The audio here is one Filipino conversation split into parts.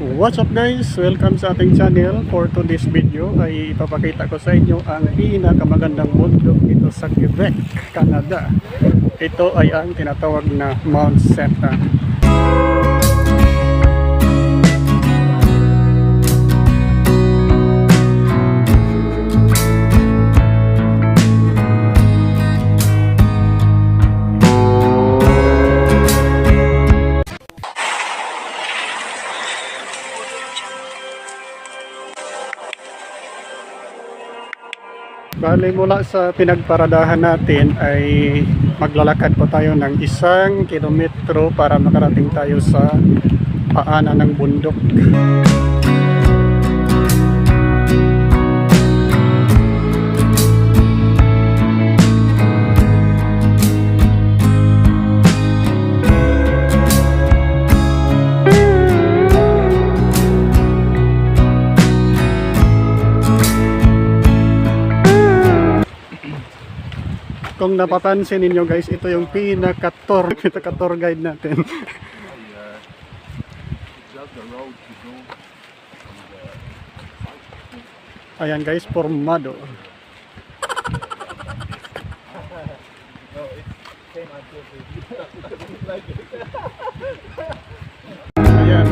What's up guys? Welcome sa ating channel. For today's video ay ipapakita ko sa inyo ang pinakamagandang bundok dito sa Quebec, Canada. Ito ay ang tinatawag na Mount Seta. Bali mula sa pinagparadahan natin ay maglalakad po tayo ng 1 kilometro para makarating tayo sa paanan ng bundok. Kung napapansin ninyo guys, ito yung pinaka-tour guide natin. Ayan guys, formado. Ayan.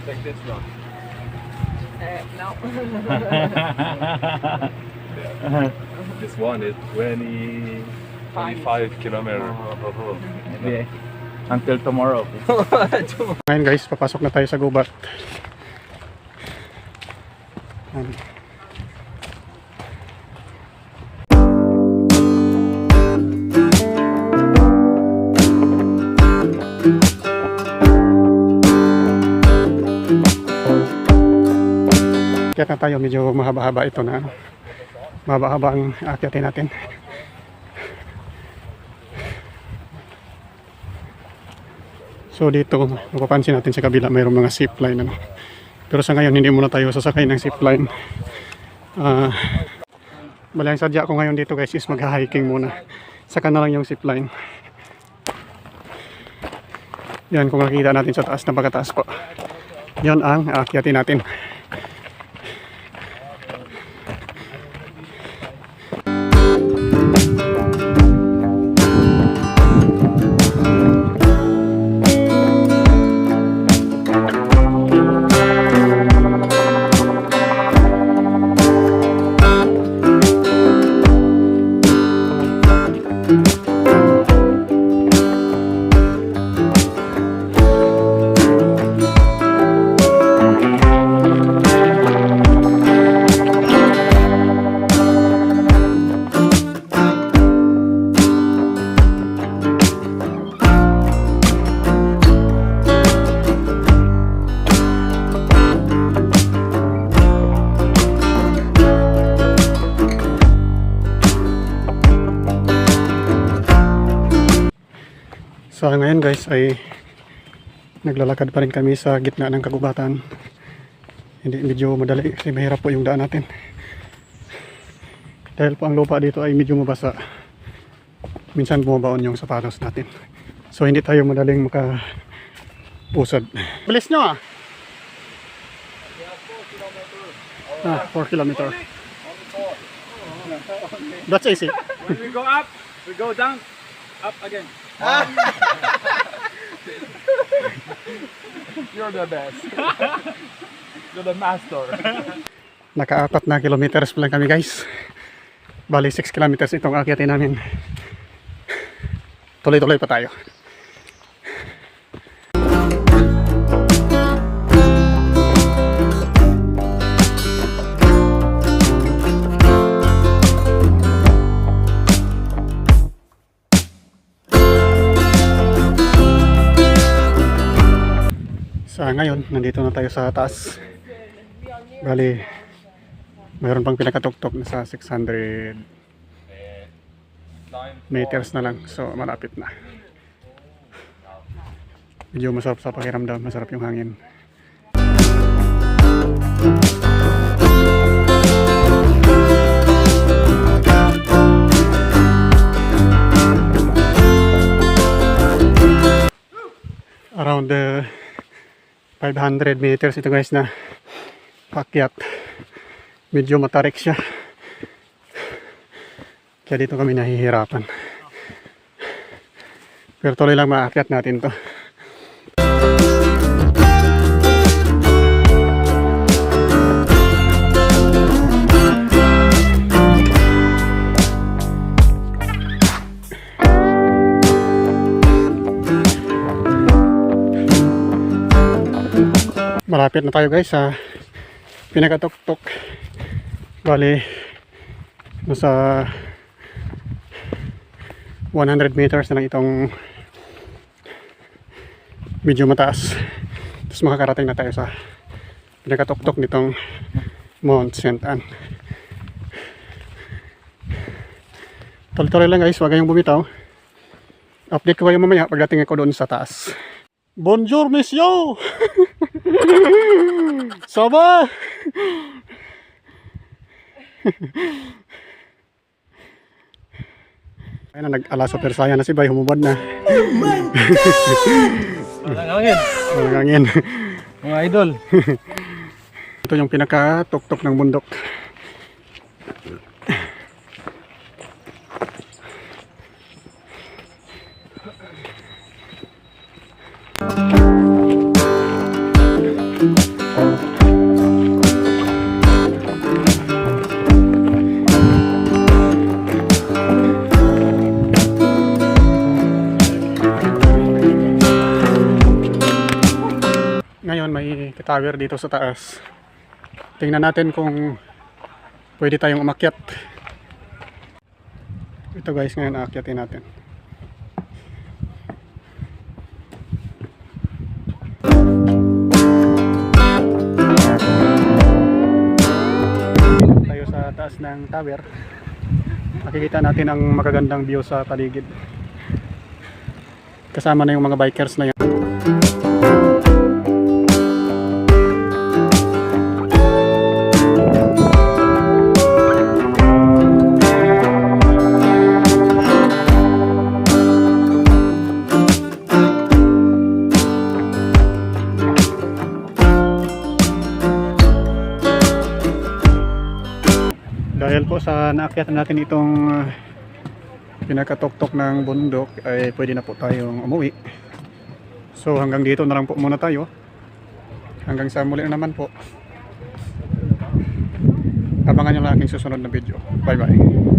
Like this one. No. This one is 25 kilometers. Maybe until tomorrow. Ngayon guys, papasok na tayo sa gubat. Kaya na tayo, medyo mahaba-haba ito na mahaba-haba ang akyatin natin. So dito, mapapansin natin sa kabila mayroong mga zipline ano. Pero sa ngayon hindi muna tayo sasakay ng zipline. Bali ang sadya ko ngayon dito guys is mag-hiking muna. Saka na lang yung zipline. Yan kung nakikita natin sa taas, napakataas po. Yan ang akyatin natin. Sa ngayon guys ay naglalakad pa rin kami sa gitna ng kagubatan. Hindi medyo madali kasi mahirap po yung daan natin. Dahil po ang lupa dito ay medyo mabasa. Minsan bumabaon yung sapatos natin. So hindi tayo madaling makapusad. Bilis nyo ah! 4 kilometer. That's easy. When we go up, we go down, up again. You're the best. You're the master. Naka-4 na kilometers pa lang kami guys. Bali 6 kilometers itong akyatin namin. Tuloy-tuloy pa tayo. Sa ngayon, nandito na tayo sa taas. Bali, mayroon pang pinakatuktok na sa 600 meters na lang. So, malapit na. Medyo masarap sa pakiramdam. Masarap yung hangin. Around the 500 meters ito guys na paakyat. Medyo matarik siya. Kaya dito kami nahihirapan. Pero tuloy lang maakyat natin to. Malapit na tayo guys sa pinakatuktok. Bali nasa 100 meters na lang itong medyo mataas. Tapos makakarating na tayo sa pinakatuktok nitong Mount St. Anne. Tuloy-tuloy lang guys, huwag kayong bumitaw. Update ko kayo mamaya pagdating ako doon sa taas. Bonjour monsieur! Saba! Ayun na, nag-ala sa persaya na si Bay, humubad na. Walang hangin. Walang hangin. Mga idol. Ito yung pinaka-tuktok ng bundok. Ngayon may tower dito sa taas. Tingnan natin kung pwede tayong umakyat. Ito guys, ngayon aakyatin natin. Tayo sa taas ng tower. Makikita natin ang magagandang view sa paligid. Kasama na yung mga bikers na yan. Dahil po sa naakyat natin itong pinakatuktok ng bundok ay pwede na po tayong umuwi. So hanggang dito na lang po muna tayo. Hanggang sa muli na naman po. Abangan nyo lang aking susunod na video. Bye bye.